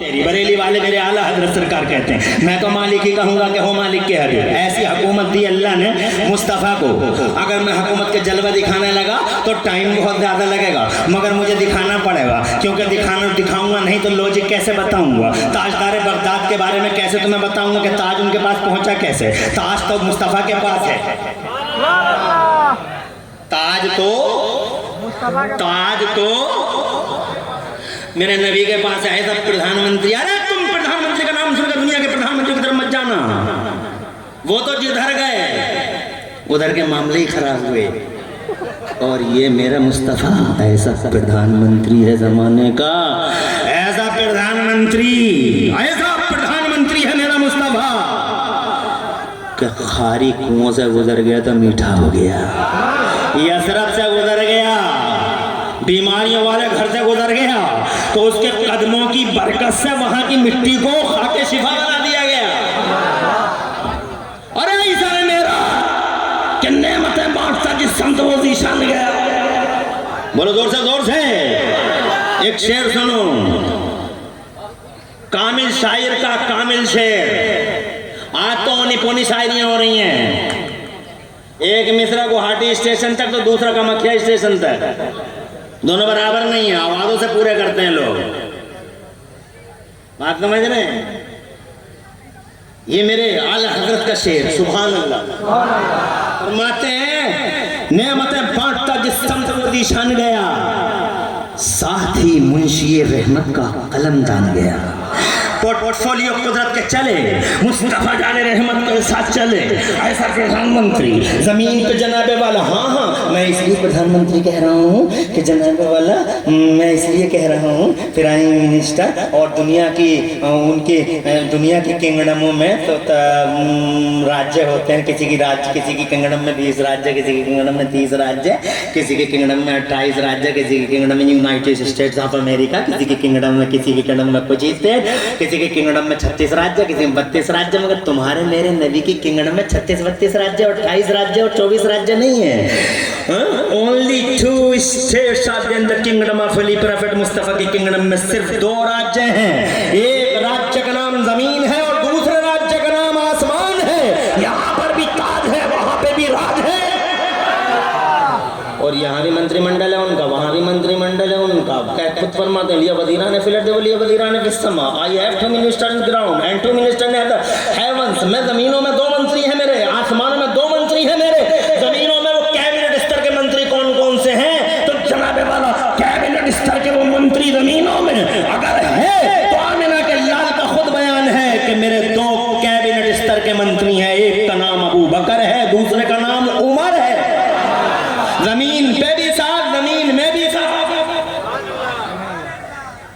बरेली वाले मेरे आला हजरत सरकार कहते हैं, मैं तो मालिक ही कहूँगा कि हो मालिक के हबीब। ऐसी हुकूमत दी अल्लाह ने मुस्तफ़ा को। अगर मैं हुकूमत के जलवा दिखाने लगा तो टाइम बहुत ज़्यादा लगेगा, मगर मुझे दिखाना पड़ेगा, क्योंकि दिखाऊंगा नहीं तो लॉजिक कैसे बताऊंगा। ताजदार बगदाद के बारे में कैसे तुम्हें बताऊंगा कि ताज उनके पास पहुंचा कैसे। ताज तो मुस्तफ़ा के पास है, ताज तो मेरे नबी के पास है। सब प्रधानमंत्री, अरे तुम प्रधानमंत्री का नाम सुनकर दुनिया के प्रधानमंत्री की तरफ मत जाना, वो तो जिधर गए उधर के मामले ही खराब हुए। और ये मेरा मुस्तफ़ा ऐसा प्रधानमंत्री है जमाने का, ऐसा प्रधानमंत्री है मेरा मुस्तफ़ा कि खारी कुओं से गुजर गया तो मीठा हो गया, यसरत से गुजर गया, बीमारियों वाले घर से गुजर गया तो उसके कदमों की बरकत से वहां की मिट्टी को खाके शिफा बना दिया गया। अरे ऐसा है मेरा कि नेमतें बांटता जिस संत वो ज़ीशान गया। बोलो जोर से एक शेर सुनो, कामिल शायर का कामिल शेर। आज तो निपुणी शायरियां हो रही हैं, एक मिश्रा गुवाहाटी स्टेशन तक तो दूसरा कामाख्या स्टेशन तक, दोनों बराबर नहीं है, आवाजों से पूरे करते हैं लोग। बात समझ रहे हैं? ये मेरे आला हजरत का शेर, सुभान अल्लाह। फरमाते हैं नेमतें बांटता जिस संत को ज़ीशान गया, साथ ही मुंशी रहमत का कलम दान गया। पोर्टफोलियो कुदरत के चले, मुस्तफ़ा जाने रहमत के साथ चले, ऐसा प्रधानमंत्री जमीन पे जनाबे वाला। हाँ मैं इसलिए प्रधानमंत्री कह रहा हूँ कि जनाबे वाला, मैं इसलिए कह रहा हूँ प्राइम मिनिस्टर। और दुनिया की उनके दुनिया की किंगडमों में तो राज्य होते हैं, किसी की किंगडम में 20 राज्य, किसी की किंगडम में 30 राज्य, किसी के किंगडम में 28 राज्य, किसी के किंगडम में यूनाइटेड स्टेट्स ऑफ अमेरिका, किसी के किंगडम में कुछ स्टेट, किसी के किंगडम में 36 राज्य, किसी में 32 राज्य। मगर तुम्हारे मेरे नबी की किंगडम में 36-32 राज्य और 28 राज्य और 24 राज्य नहीं है। Only 2 states are in the kingdom of Ali prophet Mustafa की किंगडम में सिर्फ 2 राज्य हैं। एक राज्य का नाम जमीन है और दूसरे राज्य का नाम आसमान है। यहाँ पर भी ताज है, वहां पे भी राज है, और यहाँ भी मंत्रिमंडल है उनका, वहाँ भी मंत्रिमंडल है उनका। खुद फरमाते हैं लिया वज़ीरा ने फिल अर्द व लिया वज़ीरा ने फिस समा, I have 2 minister in ground and 2 minister in the heavens. मैं जमीनों में 2 मंत्री हैं मेरे, आसमानों में 2 मंत्री हैं मेरे। जमीनों में वो कैबिनेट स्तर के मंत्री कौन कौन से हैं? तो जनाबे वाला कैबिनेट स्तर के वो मंत्री जमीनों में अगर है तो आमिना के लाल का खुद बयान है कि मेरे 2 कैबिनेट स्तर के मंत्री हैं, एक का नाम अबू बकर है, दूसरे का नाम उमर है। जमीन पे भी साहब, जमीन में भी साहब,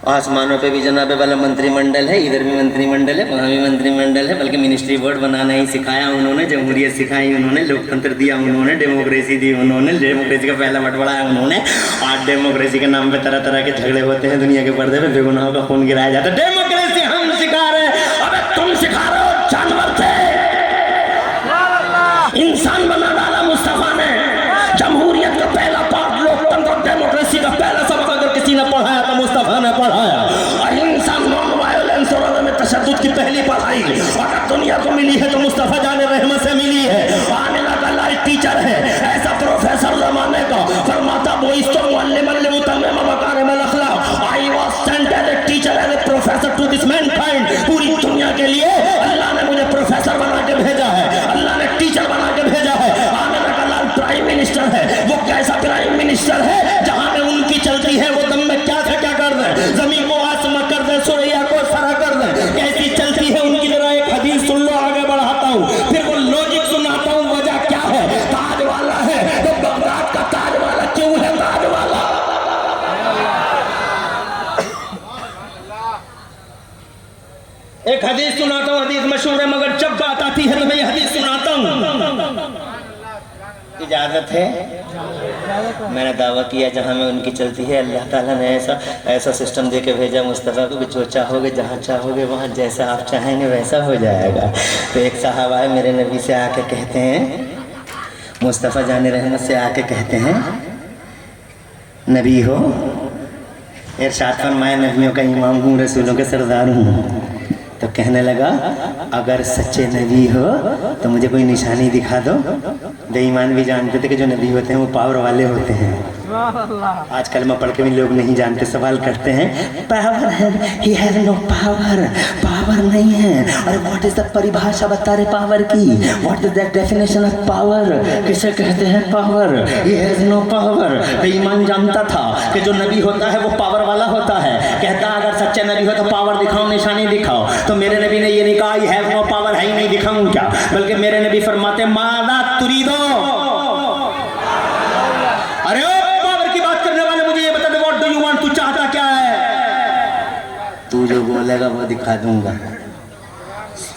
आसमानों पे भी जनाबे वाला मंत्रिमंडल है, इधर भी मंत्रिमंडल है, वहाँ भी मंत्रिमंडल है। बल्कि मिनिस्ट्री बोर्ड बनाना ही सिखाया उन्होंने, जमहूरियत सिखाई उन्होंने, लोकतंत्र दिया उन्होंने, डेमोक्रेसी दी उन्होंने, डेमोक्रेसी का पहला बंटवारा उन्होंने। आज डेमोक्रेसी के नाम पे तरह तरह के झगड़े होते हैं, दुनिया के पर्दे पे बेगुनाहों का खून गिराया जाता है। डेमोक्रेसी हम सिखा रहे हैं, अबे तुम सिखा रहे हो जानवर थे। इंसान बना डाला मुस्तफा ने। जमहूरियत का पहला पाठ, लोकतंत्र और डेमोक्रेसी का पहला सबक अगर किसी ने पढ़ाया तो मुस्तफा ने पढ़ाया। अहिंसा, नॉन वायलेंस और अदम तशद्दुद की पहली पढ़ाई अगर दुनिया को मिली है तो मुस्तफा जाने रहमत से मिली है। आमिना का लाइफ टीचर है, ऐसा प्रोफेसर जमाने का। फरमाता बोइस्तो मुअल्लिमन लिमुतम्मिम मकारिम अल अखलाक, I was sent as a teacher as a professor to this mankind. पूरी दुनिया के लिए अल्लाह ने मुझे प्रोफेसर बना के भेजा है, अल्लाह ने टीचर बना के भेजा है। आमिना का लाल प्राइम मिनिस्टर है। वो कैसा प्राइम मिनिस्टर है? जहां में उनकी चलती है वो दम में क्या से क्या कर दे, जमीन को आसमान कर दे, सूर्य को सरा कर दे। कैसी चलती है उनकी, जरा एक हदीस सुन लो, आगे बढ़ाता हूँ, फिर वो लॉजिक सुनाता हूँ। वजह क्या है? ताज वाला है तो बगदाद का ताज वाला क्यों है ताज वाला? एक हदीस सुनाता हूँ, हदीस मशहूर है, मगर जब बात आती है तो मैं ये हदीस सुनाता हूँ। इजाजत है? मैंने दावा किया जहाँ में उनकी चलती है, अल्लाह ताला ने ऐसा सिस्टम दे के भेजा मुस्तफ़ा को कि जो चाहोगे, जहाँ चाहोगे, वहाँ जैसा आप चाहेंगे वैसा हो जाएगा। तो एक साहबा है मेरे नबी से आके कहते हैं, मुस्तफ़ा जाने रहमत से आके कहते हैं, नबी हो इरशाद फरमाया नबियों का इमाम हूँ, रसूलों के सरदार हूँ। तो कहने लगा अगर सच्चे नबी हो तो मुझे कोई निशानी दिखा दो। बेईमान भी जानते थे कि जो नबी होते हैं वो पावर वाले होते हैं। आज कलमा पढ़ के भी लोग नहीं जानते, सवाल करते हैं पावर है, he has no power, power नहीं है। अरे व्हाट इज द परिभाषा बता रहे पावर की, what is the definition of power, किसे कहते हैं power, he has no power. बेईमान जानता था कि जो नबी होता है वो पावर वाला होता है। कहता अगर सच्चे नबी हो तो पावर दिखाओ, निशानी दिखाओ। तो मेरे नबी ने ये नहीं कहा ही हैव नो पावर, है ही नहीं, दिखाऊं क्या, बल्कि मेरे नबी फरमाते मादा तुरीदो, अरे पावर की बात करने वाले मुझे ये बता दे, व्हाट डू यू वांट, तू चाहता क्या है। तू जो बोलेगा वो दिखा दूंगा।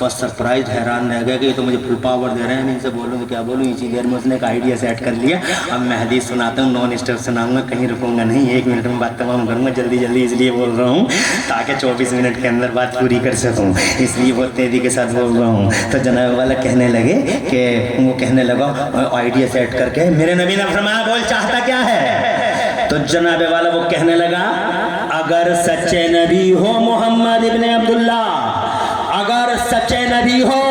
बस सरप्राइज हैरान रह गया कि ये तो मुझे फुल पावर दे रहे हैं, मैं इनसे बोलूँ तो क्या बोलूँ। इसी देर में उसने एक आइडिया सेट कर लिया। अब मैं हदीस सुनाता हूँ, नॉन स्टॉप सुनाऊंगा, कहीं रुकूंगा नहीं, 1 मिनट में बात तमाम करूँगा। जल्दी जल्दी इसलिए बोल रहा हूँ ताकि 24 मिनट के अंदर बात पूरी कर सकूँ, इसलिए बहुत तेज़ी के साथ बोल रहा हूँ। तो जनाब वाला कहने लगे कि वो कहने लगा आइडिया सेट करके, मेरे नबी ने फरमाया बोल चाहता क्या है। तो जनाब वाला वो कहने लगा अगर सच्चे नबी हो मोहम्मद इब्ने अब्दुल्ला, अगर सच्चे नबी हो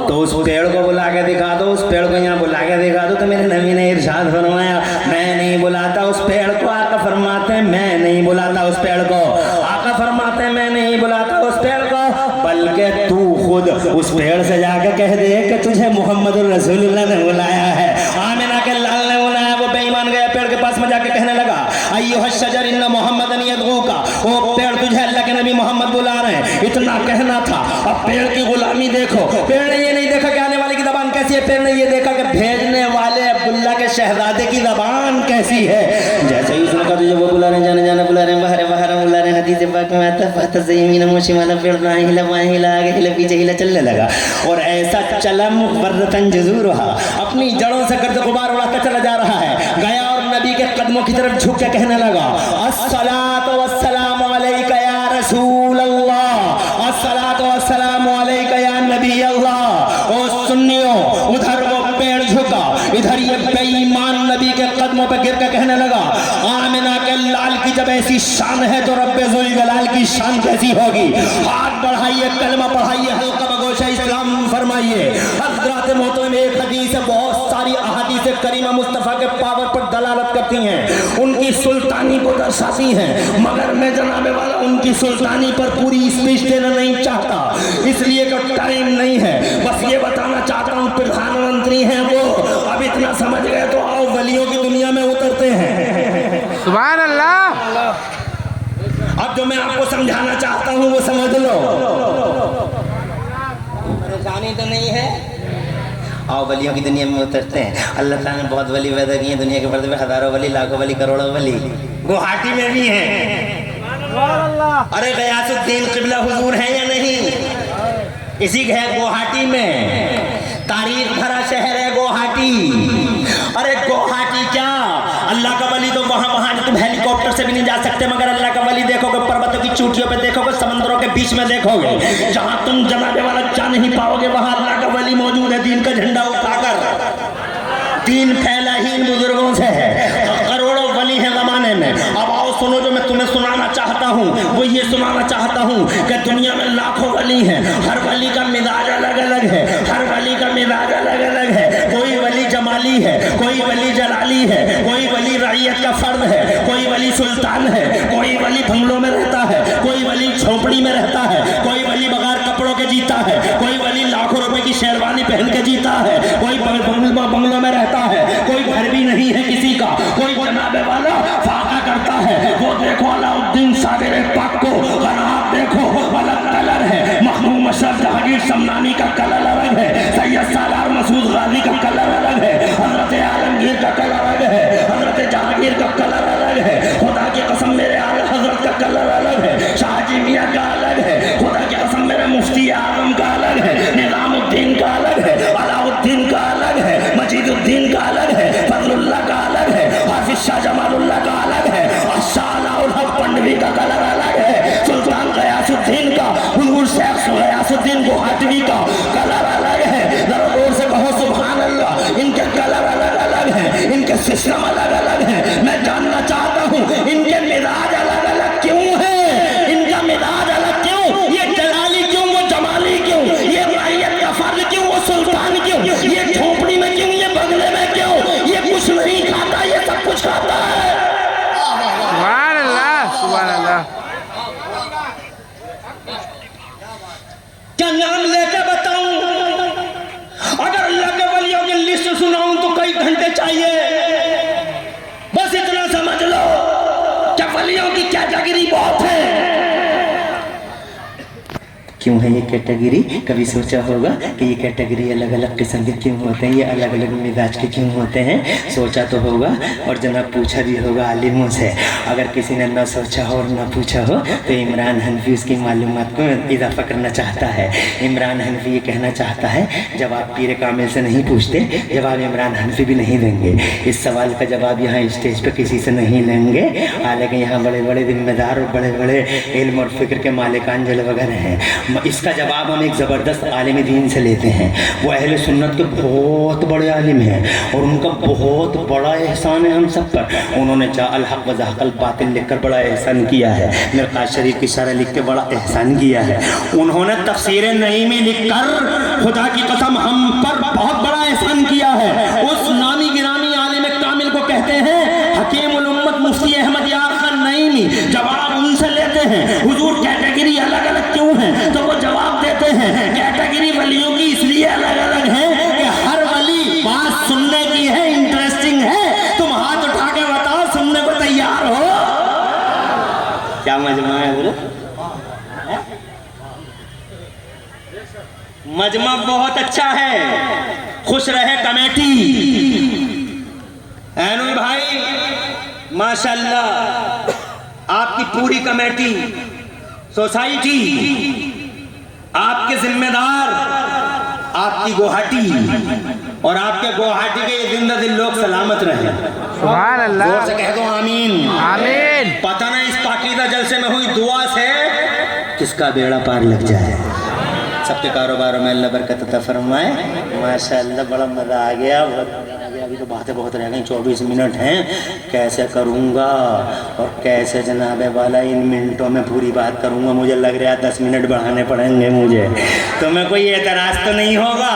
तो उस पेड़ को बुला के दिखा दो, उस पेड़ को यहाँ बुला के दिखा दो। तो मेरे नबी ने इरशाद फरमाया मैं नहीं बुलाता उस पेड़ को। आका फरमाते मैं नहीं बुलाता उस पेड़ को, आका फरमाते मैं नहीं बुलाता उस पेड़ को, बल्कि तू खुद उस पेड़ से जाकर कह दे कि तुझे मोहम्मद रसूलुल्लाह ने बुलाया है, आमिना के लाल ने बुलाया। वो बेईमान गया पेड़ के पास में जाके कहने लगा अय्युहा शजर इन्ना मोहम्मदन यदऊका, वो पेड़ तुझे अल्लाह के नबी मोहम्मद बुला रहे हैं। इतना कहना था। अब पेड़ की गुलामी देखो, पेड़ ने ये नहीं देखा कि आने वाले की जबान कैसी है, पेड़ ने ये देखा कि भेजने वाले अब्दुल्ला के शहजादे की जबान कैसी है। जैसे ही उसने कहा तुझे वो बुला रहे हैं, जाने जाना बुला रहे हैं, बाहर बाहर बुला रहे हैं, हदीस पाक में आता फत से यमीन मोशी वाला पेड़ दाएं हिला बाएं हिला आगे हिला पीछे हिला चलने लगा। और ऐसा चला मुबर्रतन जज़ूरुहा, अपनी जड़ों से गर्द गुबार उड़ाकर चला जा रहा है। गया और नबी के कदमों की तरफ झुक के कहने लगा अस्सलातु वस्सलामु अलैका या रसूल अल्लाह, अस्सलातु वस्सलामु अलैका या नबी अल्लाह। ओ सुन्नियों, उधर वो पेड़ झुका, इधर ये बेईमान नबी के कदमों पे गिर के कहने लगा आमिना के लाल की जब ऐसी शान है तो रब्बे ज़ुल जलाल की शान कैसी होगी। हाथ बढ़ाइए, कलमा पढ़ाइए, हल्का बगोशा इस्लाम फरमाइए। हज़रात मोहतरम एक हदीस है, बहुत सारी अहादीस करीमा मुस्तफ़ा के पावर पर दलालत करती हैं, उनकी सुल्तानी को दर्शाती हैं, मगर मैं जनाबे वाला उनकी सुल्तानी पर पूरी स्पीच देना नहीं चाहता, इसलिए कि टाइम नहीं है। बस ये बताना चाहता हूँ प्रधानमंत्री हैं वो, अब इतना समझ गए तो आओ वलियों की दुनिया में उतरते हैं। सुभान अल्लाह। अब जो मैं आपको समझाना चाहता हूँ वो समझ लो। परेशानी तो नहीं है, आओ वलियों की दुनिया में उतरते हैं। अल्लाह ताला ने बहुत वली पैदा किए दुनिया के पर्दे पे, हजारों वली, लाखों वली, करोड़ों वली गुवाहाटी में भी हैं। अरे गयासुद्दीन क़िबला हुजूर है या नहीं, इसी है गुवाहाटी में, तारीख भरा शहर है गुवाहाटी। अरे गुवाहाटी क्या, अल्लाह का वली तो वहाँ तुम हेलीकॉप्टर से भी नहीं जा सकते, मगर अल्लाह का वली देखोगे पर्वतों की चोटियों पे देखोगे, समंदरों के बीच में देखोगे, जहाँ तुम जनाबे वाला जा नहीं पाओगे वहाँ अल्लाह का वली मौजूद है, दीन का झंडा उठाकर। दीन फैला ही बुजुर्गों से है, करोड़ों वली हैं जमाने में। अब आओ सुनो, जो मैं तुम्हें सुनाना चाहता हूँ वो ये सुनाना चाहता हूँ कि दुनिया में लाखों वली हैं, हर वली का मिजाज अलग अलग है, हर वली का मिजाज अलग अलग है। कोई वली जमाली है, कोई वली जलाली है, कोई वली रईयत का फर्द है, कोई वली सुल्तान है, कोई वली बंगलों में रहता है, कोई वली झोपड़ी में रहता है, कोई वली बगैर कपड़ों के जीता है, कोई वली लाखों रुपए की शेरवानी पहन के जीता है, कोई बंगलों में रहता है, कोई घर भी नहीं है किसी का, कोई जनाबे वाला फाका करता है। वो देखो अलाउद्दीन साबिर पाक को, आप देखो अलग कलर है, महमूद अशरफ जहांगीर समनानी का कलर अलग है, सैयद सालार मसूद गाजी का कलर अलग है, हजरत आलमगीर का कलर अलग है, हजरत जहांगीर का कलर अलग है, खुदा की कसम मेरे आला हजरत का कलर अलग है, शाहजी मियाँ का अलग है, खुदा की कसम मेरे मुफ्ती आजम का अलग है, निजामुद्दीन का अलग है, अलाउद्दीन का अलग है, मजीदुद्दीन का अलग है, फजलुल्लाह का अलग है, हाफिज शाह जमालुल्लाह का अलग है, शाह अलाउल हक पंडवी का कलर अलग है, सुल्तान गयासुद्दीन का, हुजूर शेख गयासुद्दीन गुवाहाटी का कलर अलग है। जरा जोर से कहो सुभान अल्लाह। इनके कलर अलग अलग हैं, इनके सिस्टम अलग अलग हैं। मैं जानना चाहता हूँ इनके मिजाज अलग अलग क्या नाम लेकर बताऊं? अगर अल्लाह के वलियों की लिस्ट सुनाऊं तो कई घंटे चाहिए। बस इतना समझ लो कि वलियों की कैटेगरी बहुत है। क्यों है ये कैटेगरी? कभी सोचा होगा कि ये कैटेगरी अलग अलग किस्म के क्यों होते हैं, ये अलग अलग मिजाज के क्यों होते हैं? सोचा तो होगा और जनाब पूछा भी होगा आलिमों से। अगर किसी ने ना सोचा हो और ना पूछा हो तो इमरान हनफी उसकी मालूमात को इजाफा करना चाहता है। इमरान हनफी ये कहना चाहता है, जब आप पीर कामिल से नहीं पूछते जवाब इमरान हनफी भी नहीं देंगे। इस सवाल का जवाब यहाँ स्टेज पर किसी से नहीं लेंगे। हालांकि यहाँ बड़े बड़े जिम्मेदार और बड़े बड़े इल्म और फिक्र के मालिकान जल वगैरह हैं। इसका जवाब हम एक ज़बरदस्त आलिम दीन से लेते हैं। वो अहले सुन्नत के बहुत बड़े आलिम हैं और उनका बहुत बड़ा एहसान है हम सब पर। उन्होंने जाअल हक़ व ज़हक़ल बातिल लिखकर बड़ा एहसान किया है। मिरकात शरीफ की शरह लिख के बड़ा एहसान किया है। उन्होंने तफसीर नईमी लिखकर खुदा की कसम हम पर बहुत बड़ा एहसान किया है। उस नामी गिरामी आलिम कामिल को कहते हैं हकीमुल उम्मत मुफ्ती अहमद यार खान नईमी। जवाब उनसे लेते हैं, हुजूर कैटेगरी अलग अलग क्यों है? तो वो जवाब देते हैं कैटेगरी वलियों की इसलिए अलग अलग है कि हर वली बात सुनने की है, इंटरेस्टिंग है। तुम हाथ उठा के बताओ, सुनने को तैयार हो? क्या मजमा है बोलो? मजमा बहुत अच्छा है। खुश रहे कमेटी। एनुल भाई माशाल्लाह, आपकी पूरी कमेटी, सोसाइटी, आपके जिम्मेदार, आपकी गुवाहाटी और आपके गुवाहाटी के ये जिंदा दिल लोग सलामत रहे। सुभान अल्लाह। जोर से कह दो आमीन। आमीन। पता नहीं इस पाकीज़ा जलसे में हुई दुआ से किसका बेड़ा पार लग जाए। सबके कारोबारों में अल्लाह बरकत अता फरमाए। माशाअल्लाह बड़ा मज़ा आ गया, बहुत मज़ा आ गया। अभी तो बातें बहुत रह गई, 24 मिनट हैं। कैसे करूँगा और कैसे जनाब वाला इन मिनटों में पूरी बात करूँगा? मुझे लग रहा है 10 मिनट बढ़ाने पड़ेंगे मुझे। तो मैं कोई एतराज़ तो नहीं होगा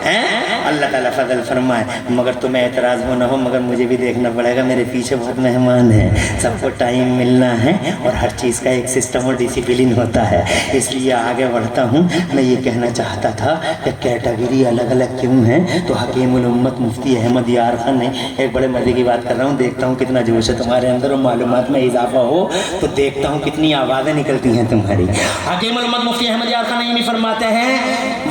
हैं? अल्लाह ताला फजल फरमाए। मगर तुम्हें एतराज़ हो ना हो, मगर मुझे भी देखना पड़ेगा। मेरे पीछे बहुत मेहमान हैं, सबको टाइम मिलना है और हर चीज़ का एक सिस्टम और डिसिप्लिन होता है। इसलिए आगे बढ़ता हूँ। मैं ये कहना चाहता था कि कैटेगरी अलग अलग क्यों है? तो हकीमुल उम्मत मुफ्ती अहमद यार खान ने एक बड़े मज़े की बात कर रहा हूँ। देखता हूँ कितना जोश है तुम्हारे अंदर और मालूमात में इजाफा हो तो देखता हूँ कितनी आवाज़ें निकलती हैं तुम्हारी। हकीमुल उम्मत मुफ्ती अहमद यार खान ये भी फरमाते हैं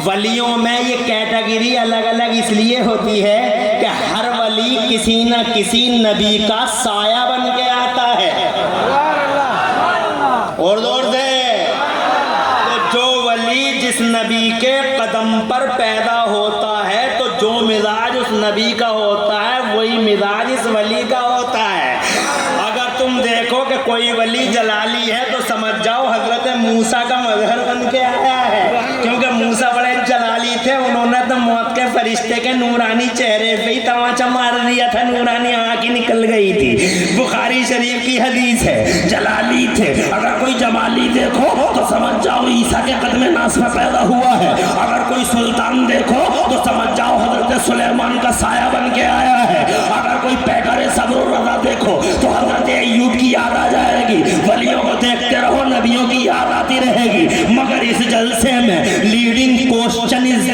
वलियों में ये कैटेगरी अलग अलग इसलिए होती है कि हर वली किसी न किसी नबी का साया बन के आता है। और जोर से तो जो वली जिस नबी के कदम पर पैदा होता है तो जो मिजाज उस नबी का होता है वही मिजाज इस वली का होता है। अगर तुम देखो कि कोई वली जलाली है तो समझ जाओ हजरत मूसा का मजहर बन के आया है, क्योंकि मूसा बड़े जलाली थे। उन्होंने तो मौत के फरिश्ते के नूरानी चेहरे पे ही तमाचा मार दिया था, नूरानी आँख निकल गई थी। बुखारी शरीफ की हदीस है, जलाली थे। अगर कोई जमाली देखो तो समझ जाओ ईसा के कदम नास में पैदा हुआ है। अगर कोई सुल्तान देखो तो समझ जाओ हजरत सुलेमान का साया बन के आया है। अगर कोई पैगंबर सब्र रज़ा देखो तो हजरत अय्यूब की याद आ जाएगी। वलियों को देखते रहो, नबियों की याद आती रहेगी। मगर इस जलसे में लीडिंग क्वेश्चन इज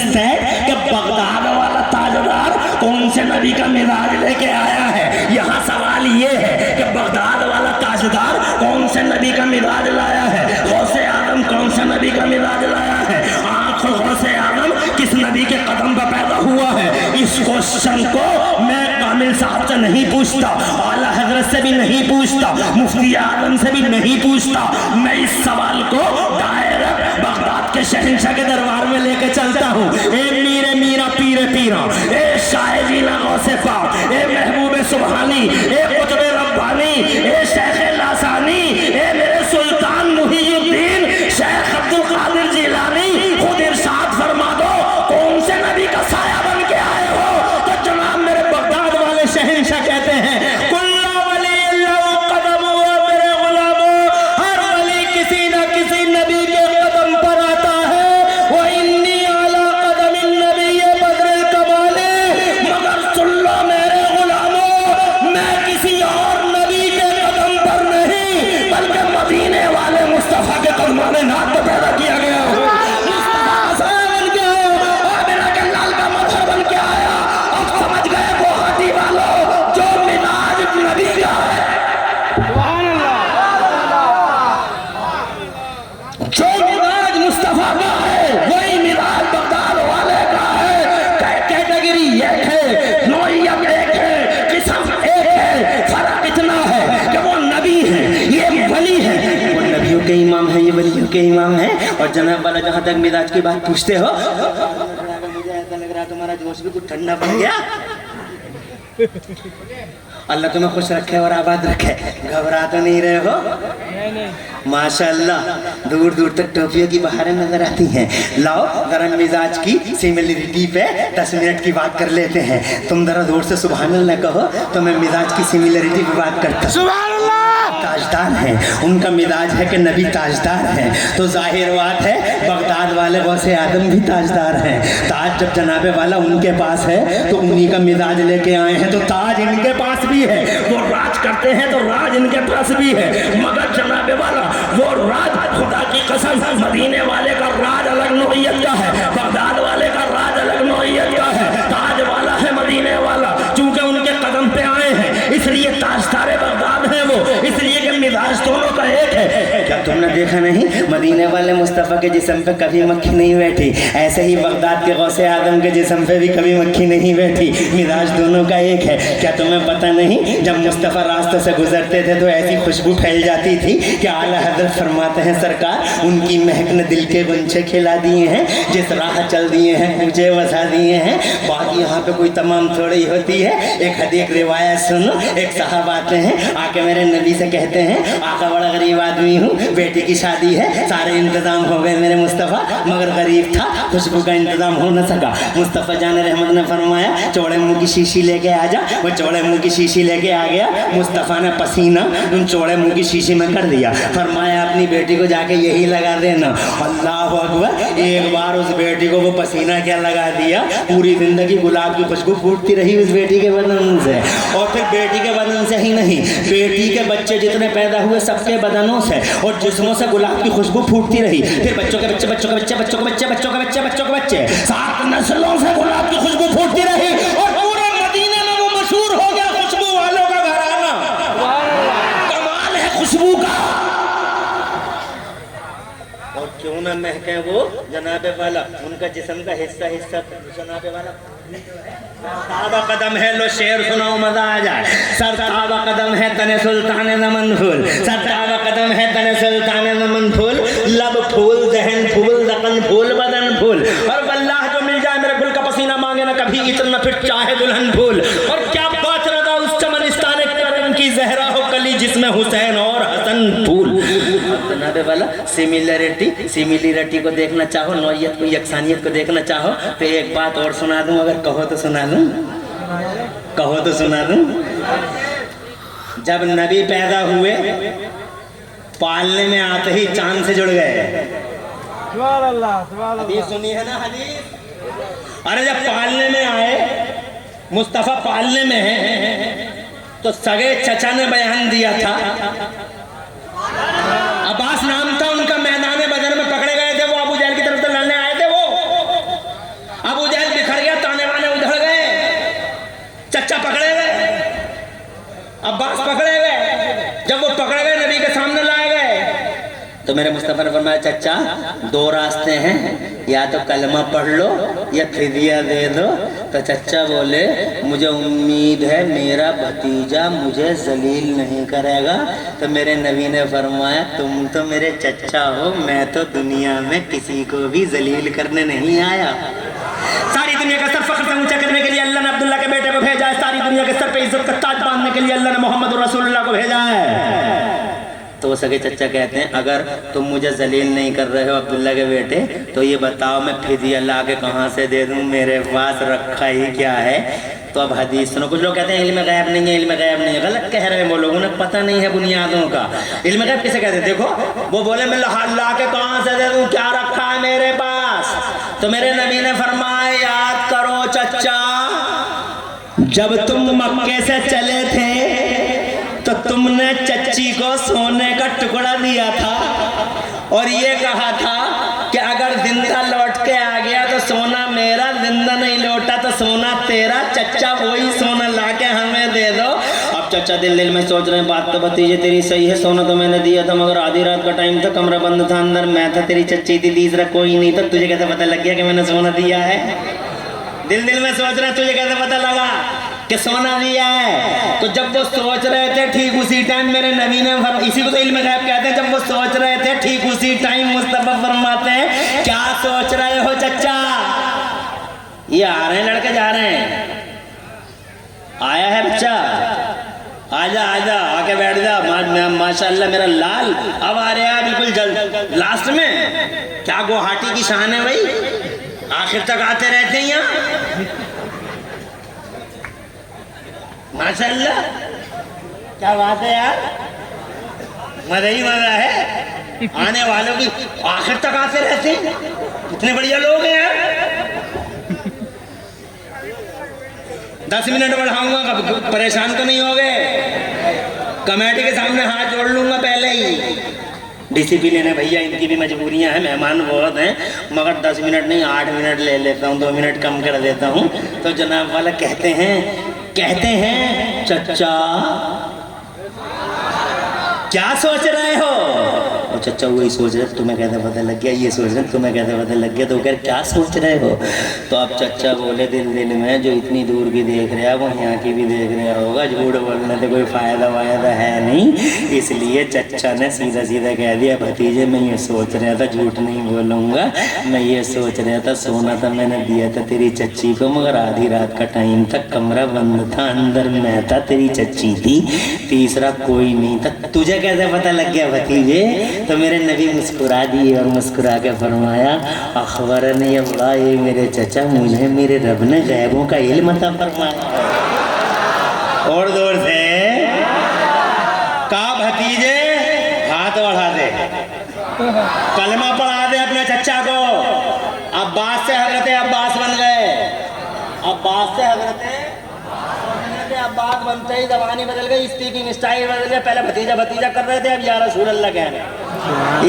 दैट कि बगदाद वाला ताजदार कौन से नबी का मिजाज लेके आया है? यहाँ सवाल ये है कि बगदाद वाला ताजदार कौन से नबी का मिजाज लाया है? गौसे आदम कौन से नबी का मिजाज लाया है? आँख गौसे आदम किस नबी के कदम पर पैदा हुआ है? इस क्वेश्चन को मैं कामिल साहब से नहीं पूछता, आला हजरत से भी नहीं पूछता, मुफ्ती आदम से भी नहीं पूछता। मैं इस सवाल को डायरेक्ट बगदाद के शहंशाह के दरबार में लेके चलता हूँ। ए मीरे मीरा पीरे पीरा, ए शाह जीना गौसे पाक, ए महबूब सुबहानी, ए कुतुब रब्बानी, ए शेख लासानी, ए मेरे सुल्तान मुहीउद्दीन शेख अब्दुल कादिर जिलानी, खुद इरशाद फरमा दो कौन से नबी का साया बन के आए हो? तो जनाब मेरे बगदाद वाले शहंशाह कहते हैं कुल्ला वली अल्लाह कदम हुआ मेरे गुलामों, हर वली किसी न किसी नबी के कदम पर आता है। वो इन्नी आला कदम नबी बदर कमाले, मगर सुन लो मेरे गुलामों, मैं किसी और नबी के कदम पर नहीं के इमाम हैं, ये वलियों के इमाम हैं। और जनाब वाला जहाँ तक मिजाज की बात पूछते हो, मुझे ऐसा लग रहा तुम्हारा जोश भी कुछ ठंडा पड़ गया। अल्लाह तुम्हें खुश रखे और आबाद रखे। घबरा तो नहीं रहे हो? माशाअल्लाह, दूर दूर तक टोपियों की बहारें नजर आती हैं। लाओ जरा मिजाज की सिमिलरिटी पे 10 मिनट की बात कर लेते हैं। तुम जरा दूर से सुभान अल्लाह कहो तो मैं मिजाज की सिमिलरिटी पे बात करता हूं। सुभान अल्लाह। ताजदार है, उनका मिजाज है कि नबी ताजदार है, तो जाहिर बात है बगदाद वाले गौसे आदम भी ताजदार हैं। ताज जब जनाबे वाला उनके पास है तो उन्हीं का मिजाज लेके आए हैं, तो ताज इनके पास भी है। वो राज करते हैं तो राज इनके पास भी है, मगर जनाबे वाला वो राज, खुदा की कसम, मदीने वाले का राज अलग नौइयत का है, बगदाद वाले का राज अलग नौइयत का है। ताज वाला है मदीने वाला, चूंकि उनके कदम पे आए हैं इसलिए ताजदार बगदाद है वो, इसलिए कि मिजाज दोनों का एक है। क्या तुमने देखा नहीं, मदीने वाले मुस्तफ़ा के जिस्म पे कभी मक्खी नहीं बैठी, ऐसे ही बगदाद के गौसे आदम के जिस्म पे भी कभी मक्खी नहीं बैठी। मिजाज दोनों का एक है। क्या तुम्हें पता नहीं, जब मुस्तफ़ा रास्ते से गुजरते थे तो ऐसी खुशबू फैल जाती थी कि आला हज़रत फरमाते हैं सरकार उनकी महक ने दिल के गुंचे खिला दिए हैं, जिस राह चल दिए हैं पूछे वसा दिए हैं। बात यहाँ पे कोई तमाम थोड़ी होती है। एक रिवायत सुनो, एक साहब आते हैं, आके मेरे नबी से कहते हैं आका बड़ा गरीब आदमी हूँ, बेटी की शादी है, सारे इंतजाम हो गए मेरे मुस्तफ़ा, मगर गरीब था, खुशबू का इंतजाम हो न सका। मुस्तफ़ा जान रहमत ने फरमाया चौड़े मुँह की शीशी लेके आ जा। वो चौड़े मुँह की शीशी लेके आ गया। मुस्तफ़ा ने पसीना उन चौड़े मुँह की शीशी में कर दिया। फरमाया अपनी बेटी को जाके यही लगा देना। अल्लाह अकबर, एक बार उस बेटी को वो पसीना क्या लगा दिया, पूरी जिंदगी गुलाब की खुशबू फूटती रही उस बेटी के बदन से। और फिर बेटी के बदन से ही नहीं, बेटी के बच्चे जितने पैदा हुए सबके बदनों से और जिस्मों से गुलाब की खुशबू फूटती रही। फिर बच्चों के बच्चे, बच्चों के बच्चे, बच्चों के बच्चे, बच्चों के बच्चे, बच्चों के बच्चे, 7 नस्लों से गुलाब की खुशबू फूटती रही और पूरे मदीने में वो मशहूर हो गया खुशबू वालों का घराना। कमाल है खुशबू का। और क्यों ना महके वो जनाबे वाला, उनका जिस्म का हिस्सा हिस्सा जनाबे वाला। सरताबा कदम है, लो शेर सुनाओ मजा आ जाए। सरताबा कदम है तने सुल्तान नमन फूल, सरताबा कदम है तने सुल्तान नमन फूल, लब फूल, दहन फूल, दकन फूल, बदन फूल। और वल्लाह जो मिल जाए मेरे फूल का पसीना मांगे ना कभी इतना, फिर चाहे दुल्हन फूल। और क्या बात रहा उस चमनिस्तान की जहरा हो कली जिसमें हुसैन और हसन फूल। जनाबे वाला सिमिलरिटी को देखना चाहो, नौइयत को, यकसानियत को देखना चाहो तो एक बात और सुना दूं, अगर कहो तो सुना दूं, कहो तो सुना दूं। जब नबी पैदा हुए पालने में आते ही चांद से जुड़ गए। हदीस सुनी है ना हदीस। अरे जब पालने में आए, मुस्तफा पालने में है, तो सगे चचा ने बयान दिया था, अब्बास नाम था उनका, मैदान बदर में पकड़े गए थे वो, अबू जहल की तरफ से लड़ने आए थे वो। अबू जहल बिखर गया, ताने बाने उधड़ गए, चचा पकड़े गए, अब्बास पकड़े गए। जब वो पकड़े गए नबी के सामने लाए गए तो मेरे मुस्तफा ने फरमाया चचा 2 रास्ते हैं, या तो कलमा पढ़ लो या फिदिया दे दो। तो चचा बोले मुझे उम्मीद है मेरा भतीजा मुझे जलील नहीं करेगा। तो मेरे नबी ने फरमाया तुम तो मेरे चचा हो, मैं तो दुनिया में किसी को भी जलील करने नहीं आया। सारी दुनिया का सर फख्र से ऊंचा करने के लिए अल्लाह ने अब्दुल्ला के बेटे को भेजा है, सारी दुनिया के सर पे इज्जत का ताज बांधने के लिए अल्लाह ने मोहम्मद रसूलुल्लाह को भेजा है। तो वो सगे चचा कहते हैं अगर तुम मुझे जलील नहीं कर रहे हो अब्दुल्ला के बेटे, तो ये बताओ मैं फिदिया ला के कहाँ से दे दूँ, मेरे पास रखा ही क्या है। तो अब हदीस सुनो। कुछ लोग कहते हैं इल्म गैब नहीं है, इल्म गैब नहीं है। गलत कह रहे हैं वो लोग, उन्हें पता नहीं है बुनियादों का। इल्म गैब किसे कहते हैं? देखो वो बोले मैं ला के कहाँ से दे दूँ, क्या रखा है मेरे पास। तो मेरे नबी ने फरमाया याद करो चचा, जब तुम मक्के से चले थे तो तुमने चच्ची को सोने का टुकड़ा दिया था और ये कहा था कि अगर जिंदा लौट के आ गया तो सोना मेरा, जिंदा नहीं लौटा तो सोना तेरा। चच्चा वही सोना लाके हमें दे दो। अब चच्चा दिल में सोच रहे हैं बात तो भतीजे तेरी सही है, सोना तो मैंने दिया था मगर आधी रात का टाइम था, कमरा बंद था, अंदर मैं था, तेरी चच्ची थी, तीसरा कोई नहीं था। तुझे कैसे पता लग गया कि मैंने सोना दिया है? दिल में सोच रहे तुझे कैसे पता लगा? कि सोना दिया है। तो जब वो सोच रहे थे ठीक उसी टाइम मेरे नबी ने इसी को तो इल्म गैब कहते हैं, जब वो सोच रहे थे ठीक उसी टाइम मुस्तफा फरमाते हैं क्या सोच रहे हो चचा? ये आ रहे हैं लड़के जा रहे हैं, आया है बच्चा, आजा आजा आके बैठ जा। माशाल्लाह मेरा लाल अब आ रहा है बिल्कुल जल्द लास्ट में। क्या गुवाहाटी की शान है भाई, आखिर तक आते रहते हैं यहाँ। माशाल्लाह क्या बात है यार, मजा ही मजा है। आने वालों की आखिर तक आते रहते हैं, कितने बढ़िया लोग हैं यार। 10 मिनट बढ़ाऊंगा, परेशान तो नहीं हो गए? कमेटी के सामने हाथ जोड़ लूंगा पहले ही। डिसिप्लिन है भैया, इनकी भी मजबूरियां हैं, मेहमान बहुत हैं, मगर 10 मिनट नहीं 8 मिनट ले लेता हूँ, 2 मिनट कम कर देता हूँ। तो जनाब वाला कहते हैं चचा क्या सोच रहे हो? और चचा वही सोच रहे, तुम्हें कैसे पता लग गया? ये सोच रहे तुम्हें कैसे पता लग गया? तो कह क्या सोच रहे हो? तो अब चचा बोले दिल में जो इतनी दूर की देख रहा है वो यहाँ की भी देख रहा होगा, झूठ बोलने से कोई फायदा वायदा है नहीं। इसलिए चचा ने सीधा सीधा कह दिया भतीजे मैं ये सोच रहा था, झूठ नहीं बोलूँगा, मैं ये सोच रहा था सोना था मैंने दिया था तेरी चच्ची को, मगर आधी रात का टाइम था, कमरा बंद था, अंदर मैं था, तेरी चच्ची थी, तीसरा कोई नहीं था। तुझे कैसे पता लग गया भतीजे? तो मेरे नबी मुस्कुरा दिए और मुस्कुरा के फरमाया अखबरनी अल्लाह, ये मेरे चचा मुझे मेरे रब ने गैबों का इल्म अता फरमाया। और जोर से कहा भतीजे हाथ बढ़ा दे, कलमा पढ़ा दे अपने चचा को। अब्बास से हजरत अब्बास बन गए, अब्बास से हजरत अब्बास बनते ही जबानी बदल गई, स्पीकिंग स्टाइल बदल गया। पहले भतीजा भतीजा कर रहे थे, अब या रसूल अल्लाह कह रहे हैं।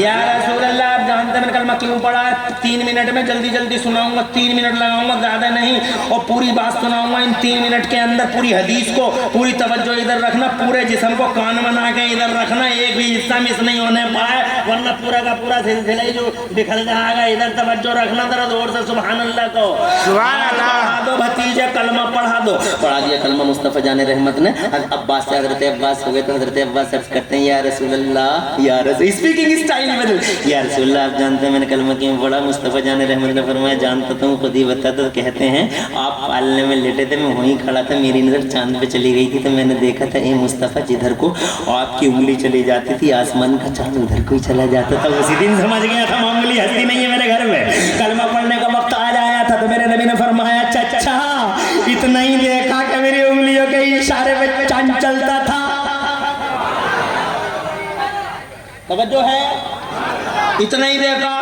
या रसूल अल्लाह, आप जानते हैं कलमा क्यों पढ़ा है? 3 मिनट में जल्दी जल्दी सुनाऊंगा, 3 मिनट लगाऊंगा, ज्यादा नहीं, और पूरी बात सुनाऊंगा इन 3 मिनट के अंदर। पूरी हदीस को पूरी तवज्जो इधर रखना, पूरे जिस्म को कान बना के इधर रखना, एक भी हिस्सा मिस नहीं होने पाए, वरना पूरा का पूरा सिलसिला ही जो बिखर जाएगा। इधर तवज्जो रखना, जरा जोर से सुभान अल्लाह को सुभान अल्लाह पढ़ा दो भतीजे, कलमा पढ़ा दो। पढ़ा दिया कलमा मुस्तफा जाने रहमत ने। अब्बास से हजरत अब्बास हो गए, तो हजरत अब्बास सर्च करते हैं या रसूल अल्लाह, या रसूल, स्पीकिंग स्टाइल बदल, या रसूल अल्लाह आप जानते हैं मैंने कलमा क्यों पढ़ा? मुस्तफा जाने रहमत ने फरमाया जानता तो हूँ, खुद ही बता। तो कहते हैं आप पालने में लेटे थे, मैं वहीं खड़ा था, मेरी नजर चांद पे चली गई थी, तो मैंने देखा था ए मुस्तफा जिधर को आपकी उंगली चली जाती थी आसमान का चांद उधर को ही चला जाता था। उसी दिन समझ गया था मामूली हस्ती नहीं है मेरे घर में। कलमा पढ़ने का वक्त आ जाया था, तो मेरे नबी ने फरमाया चचा इतना ही देखा कि मेरी उंगलियों के इशारे पे चांद चलता था। तवज्जो है, इतना ही देखा।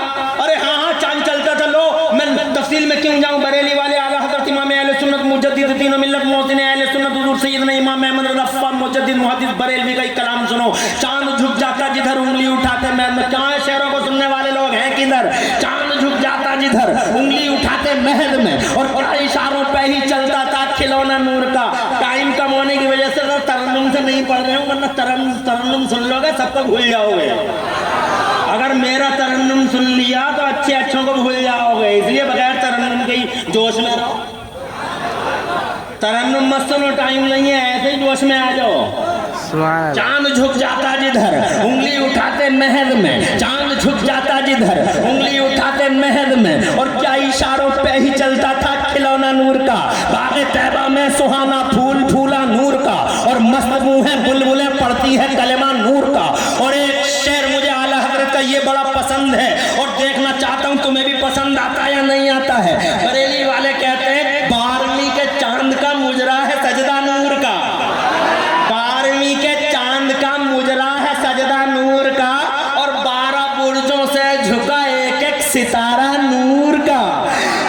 अरे हाँ हाँ चांद चलता था। लो मैं तफसील में क्यों जाऊं? बरेली वाले आला हज़रत इमाम अहले सुन्नत मुजद्दिद तीनों मिल्लत मोहसिन अहले सुन्नत हुजूर सैयदना इमाम अहमद रज़ा अफ़्फ़ार मुजद्दिद मुहद्दिस बरेलवी का कलाम सुनो। चांद झुक जाता जिधर उंगली उठाते, मैं क्या शेरों को सुनने वाले लोग हैं किधर? चांद झुक जाता जिधर उंगली उठाते महद में, और क्या इशारों पे ही चलता था खिलौना नूर का। टाइम कम होने की वजह से तरन्नुम से नहीं पढ़ रहे हूँ, वरना तरन्नुम सुन लोगे सबको भूल जाओगे। अगर मेरा तरन्नुम सुन लिया तो अच्छे अच्छों को भूल जाओगे, इसलिए बगैर तरन्नुम के ही जोश में रहो। तरन्नुम मत सुनो, टाइम नहीं है, ऐसे ही जोश में आ जाओ। चांद झुक जाता जिधर उंगली उठाते महद में, चांद झुक जाता जिधर उंगली उठाते महद में, और क्या इशारों पे ही चलता था खिलौना नूर का। बाग़े तैबा में सुहाना फूल फूला नूर का, और मस्त मुँह है बुलबुलें पड़ती है कलमा नूर का। और एक शेर मुझे आला हज़रत का ये बड़ा पसंद है, और देखना चाहता हूँ तुम्हें भी पसंद आता या नहीं आता है। बरेली वाले कहते हैं 12वीं के चांद का मुजरा है सजदा नूर का, 12वीं के चांद का मुजरा है सजदा नूर का, और 12 बुर्जों से झुका एक एक सितारा नूर का।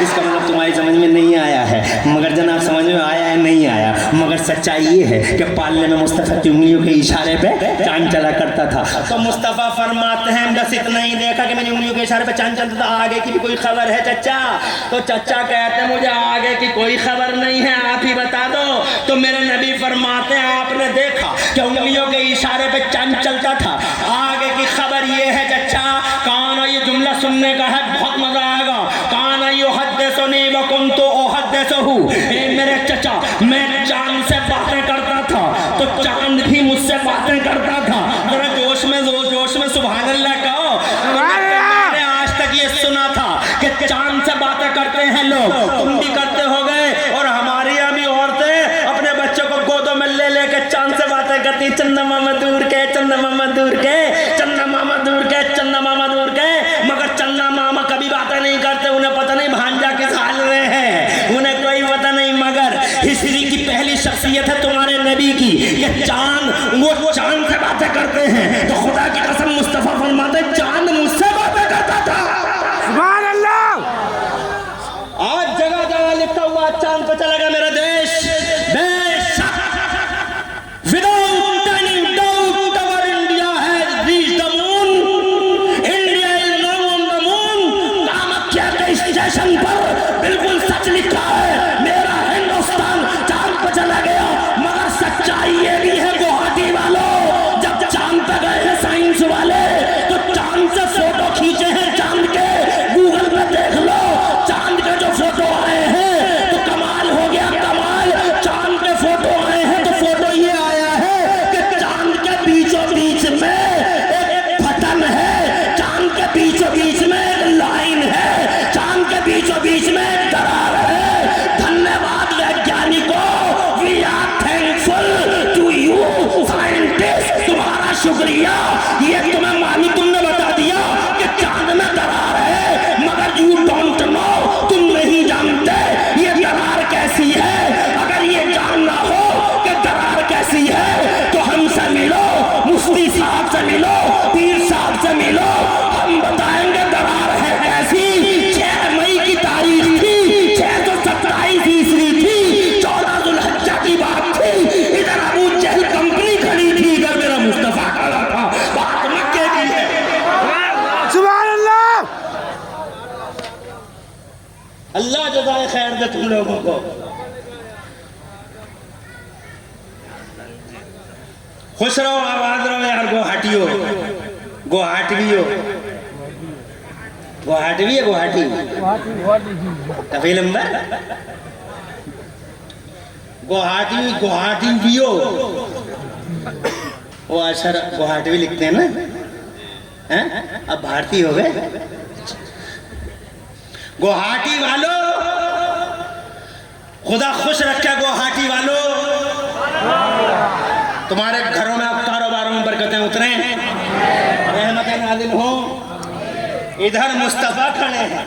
इसका मतलब तुम्हारी समझ में नहीं आया है, मगर जनाब समझ में आया है नहीं आया, मगर सच्चाई ये है कि पालने में मुस्तफा की उंगलियों के इशारे पे चांद चला करता था। तो मुस्तफा फरमाते हैं बस इतना ही देखा कि मेरी उंगलियों के इशारे पे चांद चलता था, आगे की भी कोई खबर है चचा? तो चचा कहते हैं मुझे आगे की कोई खबर नहीं है, आप ही बता दो। तो मेरे नबी फरमाते हैं आपने देखा कि उंगलियों के इशारे पे चांद चलता था, आगे की खबर ये है चचा। कान ये जुमला सुनने का है, बहुत मजा आएगा। कान यो हद सुनी वकुम तो हद सहू, मेरे चचा मैं चांद से बातें करता था तो चांद भी मुझसे बातें करता था। जरा जोश में सुभान अल्लाह कहो। मैंने आज तक ये सुना था कि चांद से बातें करते हैं लोग, तुम भी करते हो गए। और हमारी यहाँ भी औरतें अपने बच्चों को गोदों में ले लेके चांद से बातें करती, चंदा मामा दूर के, चंदा मामा दूर के, चंदा मामा दूर के, चंदा मामा दूर के। मगर चंदा मामा कभी बातें नहीं करते, उन्हें पता नहीं भांजा किस हाल में है, उन्हें कोई पता नहीं। मगर हिस्ट्री की पहली शख्सियत है तुम्हारे नबी की, ये चांद, वो चांद से बातें करते हैं। तो खुदा की कसम मुस्तफा फरमाते चांद मुझसे बातें करता था। सुभान अल्लाह। आज जगह जगह लिखा हुआ चांद पे चला गया मेरा देश। बेशक without any doubt our India has reached the moon. India is now on the moon. Kamakhya के स्टेशन पर बिल्कुल सच लिखा है, मेरा हिंदुस्तान चांद पे चला गया। मगर सच्चाई ये भी है गुवाहाटी वालों, जब चांद पे गए हैं साइंस वाले तो चांद से फोटो खींचे हैं चांद के, गूगल पे देख लो चांद के जो फोटो आए हैं तो कमाल हो गया, कमाल। चांद के फोटो आए हैं तो फोटो ये आया है कि चांद के बीचों बीच में एक बटन है, चांद के बीचों बीच में एक लाइन है, चांद के बीचों बीच में एक दरार है। धन्यवाद वैज्ञानिकों, we are thankful to you scientist, तुम्हारा शुक्रिया। ये तुम्हें मालूम, तुमने बता दिया कि चांद में दरार है, मगर यू डोंट नो, तुम नहीं जानते ये दरार कैसी है। अगर ये जानना हो कि दरार कैसी है तो हमसे मिलो, मुफ्ती साहब से मिलो, पीर साहब से मिलो, हम बताएंगे दरार है कैसी। 6 मई की तारीख थी, 627 ईस्वी थी, 14 जुल्हज्जा की बात थी। इधर अबू जहल कंपनी खड़ी थी, इधर मेरा मुस्तफा खड़ा था। बात मक्के की है। सुभान अल्लाह। अल्लाह जज़ाए खैर दे तुम लोगों को। खुश रहो, आबाद रहो यार। गुवाहाटियो, गुवाहाटियो, गुवाहाटी भी है, गुवाहाटी तभी नंबर गुवाहाटी, गुवाहाटी भी हो। वो अक्षर गुवाहाटी भी लिखते हैं ना, हैं? अब भारतीय हो गए। गुवाहाटी वालों, खुदा खुश रखे गुवाहाटी वालों, तुम्हारे घरों में अब कारोबारों में बरकतें उतरे, रहमतें नाज़िल हो। इधर मुस्तफा खड़े हैं,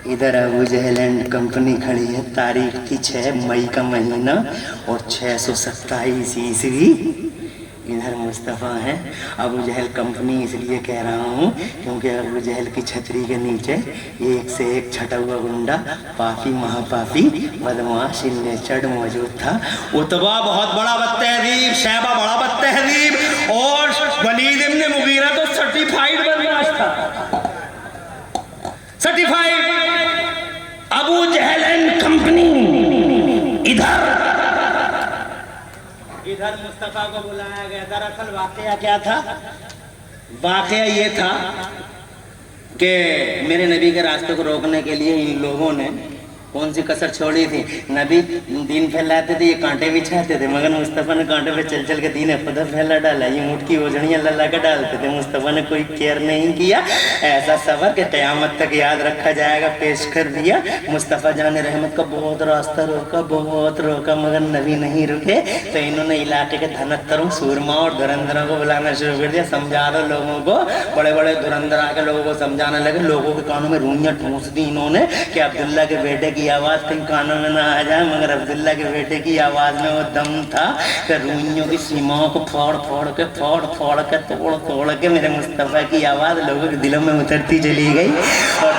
इधर अबू जहल एंड कंपनी खड़ी है। तारीख थी 6 मई का महीना और 627 ईस्वी। इधर मुस्तफ़ा है। अबू जहल कंपनी इसलिए कह रहा हूँ क्योंकि अबू जहल की छतरी के नीचे एक से एक छटा हुआ गुंडा, पापी महापापी बदमाश नेचर मौजूद था। उतबा बहुत बड़ा बदतहजीब, शैबा बड़ा बदतहजीब और वलीद इब्न मुगीरा तो सर्टिफाइड बदमाश था, certified. Abu Jahl and company इधर मुस्तफा को बुलाया गया। दरअसल वाकया क्या था? वाकया ये था कि मेरे नबी के रास्ते को रोकने के लिए इन लोगों ने कौन सी कसर छोड़ी थी। नबी दीन फैलाते थे, ये कांटे बिछाते थे, मगर मुस्तफ़ा ने कांटे पे चल चल के दीन खुदा फैला डाला। ये ऊँट की ओझड़ियाँ ला के डालते थे, मुस्तफ़ा ने कोई केयर नहीं किया। ऐसा सबर कि क़यामत तक याद रखा जाएगा, पेश कर दिया। मुस्तफ़ा जाने रहमत का बहुत रास्ता रोका, बहुत रोका, मगर नबी नहीं रुके। तो इन्होंने इलाके के धनत्तरों, सूरमा और धुरंधरों को बुलाना शुरू कर दिया। समझा दो लोगों को। बड़े बड़े धुरंधर आके लोगों को समझाने लगे। लोगों के कानों में रूइयाँ ठूंस दी इन्होंने कि अब्दुल्ला के बेटे की आवाज़ कहीं कानों में ना आ जाए। मगर अब्दुल्ला के बेटे की आवाज़ में वो दम था कि रूइयों की सीमाओं को फोड़ फोड़ के तोड़ के मेरे मुस्तफ़ा की आवाज़ लोगों के दिलों में उतरती चली गई और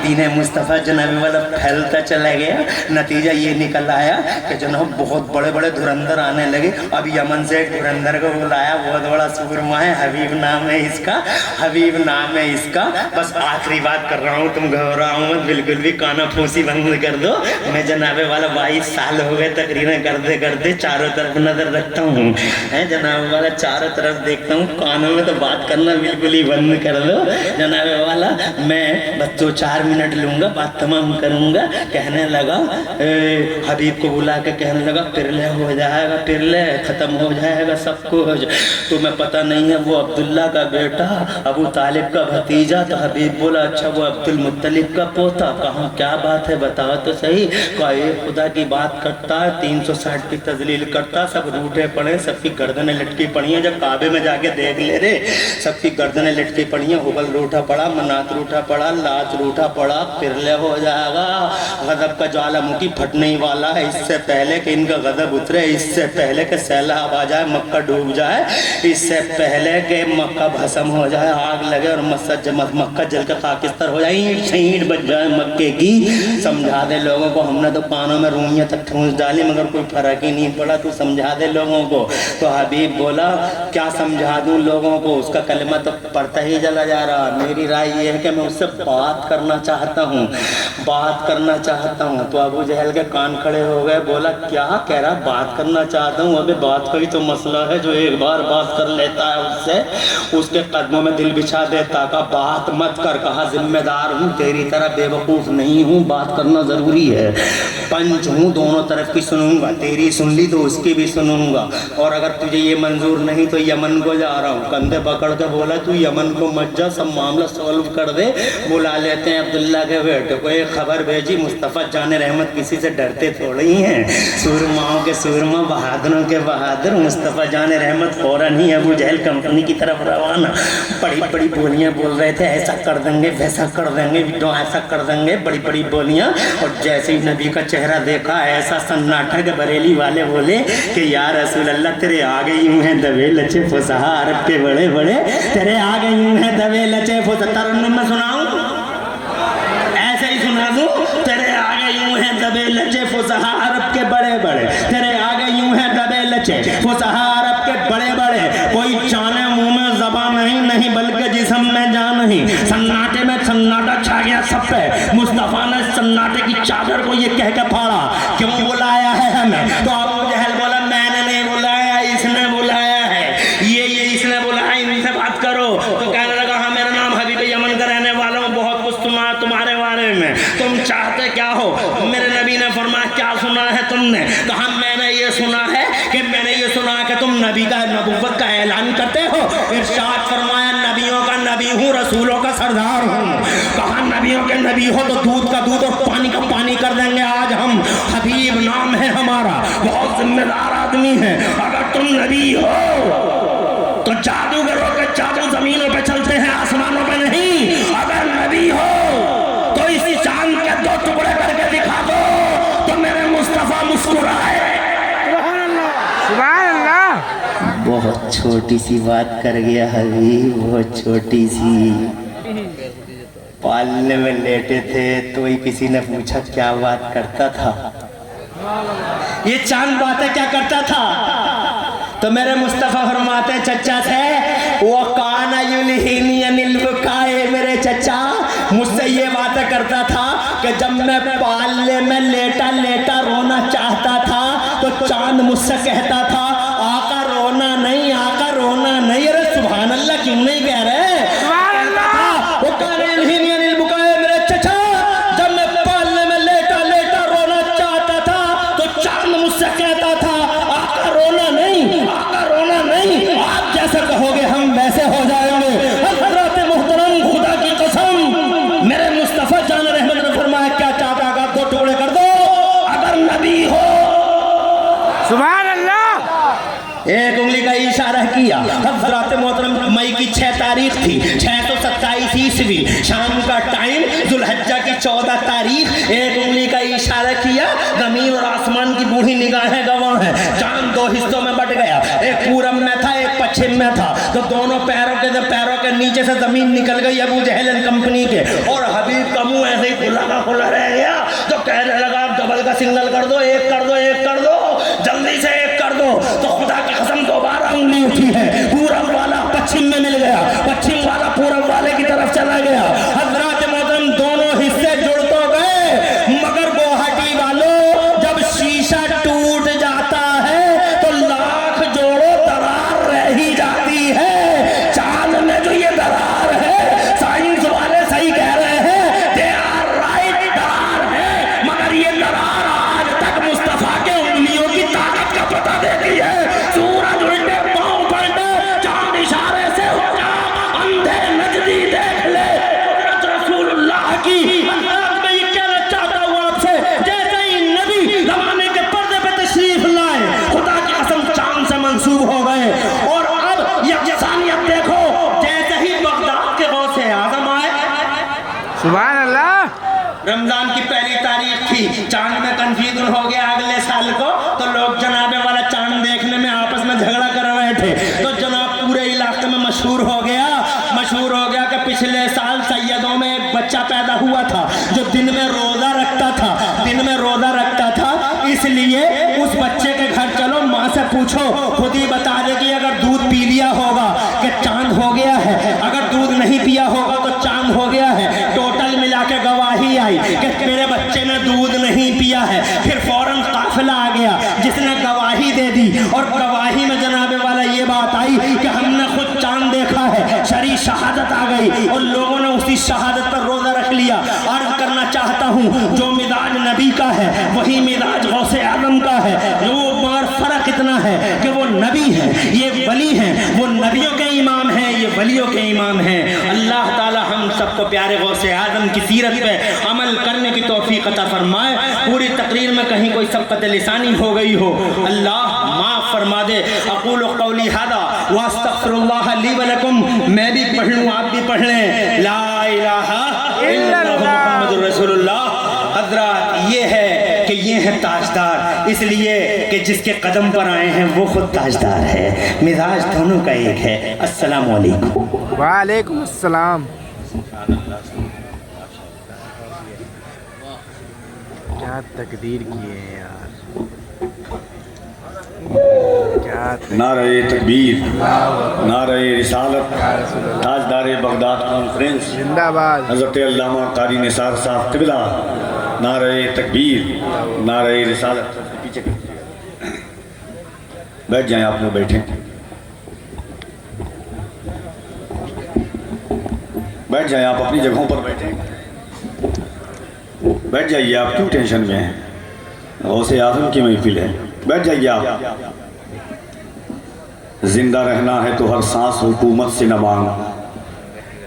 दीने मुस्तफ़ा जनाब वाला फैलता चला गया। नतीजा ये निकल आया कि जनाब बहुत बड़े बड़े धुरंधर आने लगे। अब यमन से एक धुरंधर को बुलाया, बहुत बड़ा सूरमा है, हबीब नाम है इसका, हबीब नाम है इसका। बस आखिरी बात कर रहा हूँ, तुम घबराओ मत, बिल्कुल भी काना फूसी बंद कर दो। मैं जनाबे वाला 22 साल हो गए तकरीरें करते करते, चारों तरफ नजर रखता हूँ, है जनाबे वाला, चारों तरफ देखता हूँ। कानों में तो बात करना बिल्कुल ही बंद कर दो जनाबे वाला। मैं बस 2-4 मिनट लूंगा, बात तमाम करूंगा। कहने लगा हबीब को बुला के कहने लगा पिरले हो जाएगा, पिरले ख़त्म हो जाएगा सब कुछ। तुम्हें पता नहीं है वो अब्दुल्ला का बेटा, अबू तालिब का भतीजा। तो हबीब बोला अच्छा वो अब्दुल मुत्तलिब का पोता। कहाँ क्या बात है बताओ तो सही। कहा एक खुदा की बात करता है, 360 की तजलील करता, सब रूठे पड़े, सबकी गर्दनें लटकी पड़ी हैं। जब काबे में जाके देख ले रे, सबकी गर्दनें लटकी पड़ी हैं। हुबल रूठा पड़ा, मनात रूठा पड़ा, लात रूठा पड़ा, पिरले हो जाएगा। गजब का ज्वालामुखी फटने ही वाला है। इससे पहले कि इनका गजब उतरे, इससे पहले कि सैलाब आ जाए, मक्का डूब जाए, इससे पहले कि मक्का भस्म हो जाए, आग लगे और मक्का जल के खाकिस्तर हो जाए, ईंट बच जाए मक्के की। समझा दे लोगों को। हमने तो कानों में रूइयाँ तक ठूंस डाली मगर कोई फर्क ही नहीं पड़ा। तू समझा दे लोगों को। तो हबीब बोला क्या समझा दूं लोगों को, उसका कलमा तो पढ़ता ही चला जा रहा। मेरी राय ये है कि मैं उससे बात करना चाहता हूँ, बात करना चाहता हूँ। तो अबू जहल के कान खड़े हो गए। बोला क्या कह रहा, बात करना चाहता हूँ। अबे बात का ही तो मसला है, जो एक बार बात कर लेता है उससे उसके कदमों में दिल बिछा देता। का बात मत कर। कहा जिम्मेदार हूँ, तेरी तरह बेवकूफ़ नहीं हूँ, बात करना ज़रूरी है। पंच हूँ, दोनों तरफ की सुनूंगा, तेरी सुन ली तो उसकी भी सुनूंगा। और अगर तुझे ये मंजूर नहीं तो यमन को जा रहा हूँ। कंधे पकड़ के बोला तू यमन को मत जा, सब मामला सॉल्व कर दे। बुला लेते हैं अब्दुल्ला के बेटे को। एक खबर भेजी मुस्तफ़ा जान रहमत किसी से डरते थोड़ी हैं। सूरमाओं के सूरमा, बहादुरों के बहादुर। मुस्तफ़ा जान रहमत फौरन ही अबू जहल कंपनी की तरफ रवाना। बड़ी बड़ी बोलियाँ बोल रहे थे, ऐसा कर देंगे, वैसा कर देंगे, ऐसा कर देंगे, बड़ी बड़ी बोलियाँ। और जैसे ही नबी का चेहरा देखा ऐसा सन्नाटा के बरेली वाले बोले कि या रसूल अल्लाह तेरे आगे यूं हैं दबे लचे फुसहा अरब के बड़े बड़े, तेरे आगे यूं हैं दबे लचे फुसहा। तरन्नुम में सुनाऊं, ऐसे ही सुना दूं। तेरे आगे यूं हैं दबे लचे फुसहा अरब के बड़े बड़े, तेरे आगे यूं हैं दबे लचे फुसहा अरब के बड़े बड़े। कोई जाने मुंह में ज़बान नहीं बल्कि जिस्म में जान नहीं। सन्नाटे में सन्नाटा छा गया सब पे। मुस्तफ़ा ने सन्नाटे की चादर को ये कह के फाड़ा क्यों बुलाया है हमें। तो अबू जहल बोला मैंने नहीं बुलाया, इसने बुलाया है। ये इसने बुलाया, इनसे बात करो। तो कहने लगा हाँ मेरा नाम हबीब यमन का रहने वाला हूँ, बहुत कुछ सुना तुम्हारे बारे में, तुम चाहते क्या हो। मेरे नबी ने फरमाया क्या सुना है तुमने। कहा मैंने ये सुना है कि मैंने ये सुना है कि तुम नबी का नबुव्वत का ऐलान करते हो। इरशाद फरमाया नबियों का नबी हूँ, रसूलों का सरदार हूँ। कहा नबियों के नबी हो तो दूध का दूध और पानी का पानी कर देंगे आज हम। हबीब नाम है हमारा, बहुत जिम्मेदार आदमी है। अगर तुम नबी हो तो जादूगरों के जादू जमीनों पे चलते हैं, आसमानों पे नहीं। अगर नबी हो तो इस चांद के 2 टुकड़े करके दिखा दो तो मेरे मुस्तफा मुस्कुराए। सुभान अल्लाह। बहुत छोटी सी बात कर गया हबीब, बहुत छोटी सी। पालने में लेटे थे तो ही किसी ने पूछा क्या बात करता था। ये चांद बातें क्या करता था। तो मेरे मुस्तफ़ा फरमाते चचा थे वो काना युलहिनी अनिल बुकाए। मेरे चचा मुझसे ये बातें करता था कि जब मैं पालने में लेटा लेटा रोना चाहता था तो चांद मुझसे कहता था आका रोना नहीं, आका रोना नहीं। अरे सुभान अल्लाह क्यों नहीं कह रहे। वो काना युलहिनी अनिल बुकाए। मेरे चचा जब मैं पालने में लेटा लेटा रोना चाहता था तो चांद मुझसे कहता था आका रोना नहीं, आका रोना नहीं। आप जैसे कहोगे हम वैसे हो जाएंगे। हज़रत मोहतरम खुदा की कसम मेरे मुस्तफ़ा जान रहमत ने फरमाया क्या चाहता है 2 टुकड़े कर दो अगर नबी हो। सुभान अल्लाह। एक उंगली का इशारा किया। हज़रत मोहतरम मई की 6 तारीख थी, 627 ईस्वी, शाम का टाइम, जुल्हज्जा की 14 तारीख। एक उंगली का इशारा किया। जमीन और आसमान की बूढ़ी निगाहें गवाह है। चांद 2 हिस्सों में बट गया, एक पूरब में था एक पश्चिम में था। तो दोनों पैरों के नीचे से जमीन निकल गई अबू जहल कंपनी के। और हबीब का मुंह ऐसे ही खुला का खुला रह गया। तो कहने लगा डबल का सिग्नल कर दो, एक कर दो, एक कर दो, जल्दी से एक कर दो। तो खुदा की कसम दोबारा उंगली उठी है। पूरब वाला पश्चिम में मिल गया, पश्चिम वाला पूरब वाले की तरफ चला गया। हज़रत मोहतरम दोनों हिस्से जुड़ तो गए मगर गुवाहाटी वालों जब शीशा टूट जाता है तो लाख जोड़ो दरार रह ही जाती है। चांद में जो ये दरार है साइंस वाले सही कह रहे हैं, सुभान अल्लाह। रमजान की पहली तारीख थी, चांद में कंफ्यूजन हो गया अगले साल को, तो लोग जनाबे वाला चांद देखने में आपस में झगड़ा कर रहे थे। तो जनाब पूरे इलाके में मशहूर हो गया कि पिछले साल सैयदों में एक बच्चा पैदा हुआ था जो दिन में रोजा रखता था। इसलिए उस बच्चे के घर चलो, माँ से पूछो, खुद ही बता देगी अगर दूध पी लिया होगा कि चांद हो गया है, अगर दूध नहीं पिया होगा तो चांद हो गया है। टोटल मिला के गवाही आई कि मेरे बच्चे ने दूध नहीं पिया है। फिर फौरन काफिला आ गया जिसने गवाही दे दी, और गवाही में जनाबे वाला ये बात आई कि हमने खुद चांद देखा है। शरी शहादत आ गई और लोगों ने उसी शहादत पर रोजा रख लिया। अर्ज करना चाहता हूँ, जो मिजाज नबी का है वही मिजाज गौसे आजम का है। मगर फर्क इतना है कि वो नबी है, ये वली हैं। वो नबियों के इमाम हैं, ये वलियों के इमाम हैं। अल्लाह ताला हम सबको प्यारे गौसे आजम की सीरत पे अमल करने की तौफीक अता फरमाए। पूरी तकरीर में कहीं कोई सबकत लिसानी हो गई हो, अल्लाह माफ़ फरमा दे। अक़ूलु क़ौली हादा व अस्तग़फ़िरुल्लाह ली व लकुम। मैं भी पढ़ लूँ, आप भी पढ़ लें। ला इलाहा इल्लल्लाह मुहम्मदुर रसूलुल्लाह। हज़रात, ये है कि ये है ताजदार, इसलिए कि जिसके कदम पर आए हैं वो खुद ताजदार है। मिजाज दोनों का एक है। अस्सलामु अलैकुम। वालेकुम अस्सलाम। क्या तकदीर की है यार, क्या नारे तकबीर, नारे रिसालत, ताजदार बगदाद कॉन्फ्रेंस जिंदाबाद। हज़रत अल्लामा कारी निसार साहब क़िबला। नारे तकबीर, नारे रिसालत। पीछे बैठ जाएं, आप लोग बैठें, बैठ जाएं, आप अपनी जगहों पर बैठें, बैठ जाइए। आप क्यों टेंशन में हैं? गौसे आज़म की महफिल है, बैठ जाइए आप। जिंदा रहना है तो हर सांस हुकूमत से न मांग,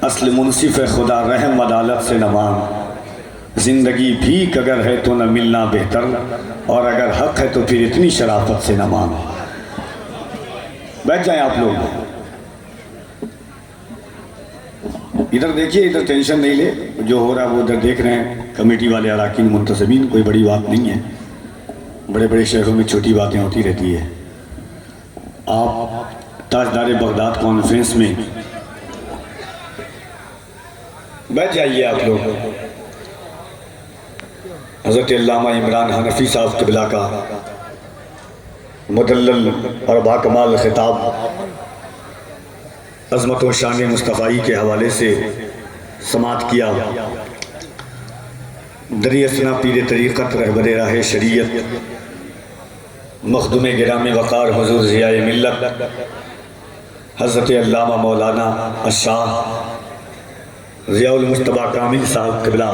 असल मुनसिफ खुदा रहम अदालत से न मांग। जिंदगी भीख अगर है तो न मिलना बेहतर, और अगर हक है तो फिर इतनी शराफत से न मांग। बैठ जाएं आप लोग, इधर देखिए, इधर टेंशन नहीं ले, जो हो रहा है वो उधर देख रहे हैं कमेटी वाले, अराकीन, मुंतसिबीन। कोई बड़ी बात नहीं है, बड़े बड़े शहरों में छोटी बातें होती रहती है। आप ताजदार बगदाद कॉन्फ्रेंस में बैठ जाइए आप लोग। हज़रत अल्लामा इमरान हनफी साहब क़िबला का मुदल्लल और बाकमाल खिताब अज़मत व शान मुस्तफ़ाई के हवाले से समात किया। दरियासना पीर तरीक़त रहबर राह शरीयत मखदूम गिराम वक़ार हुज़ूर ज़ियाए मिल्लत हज़रत अल्लामा मौलाना अशाह ज़ियाउल मुज्तबा कामिल साहब क़िबला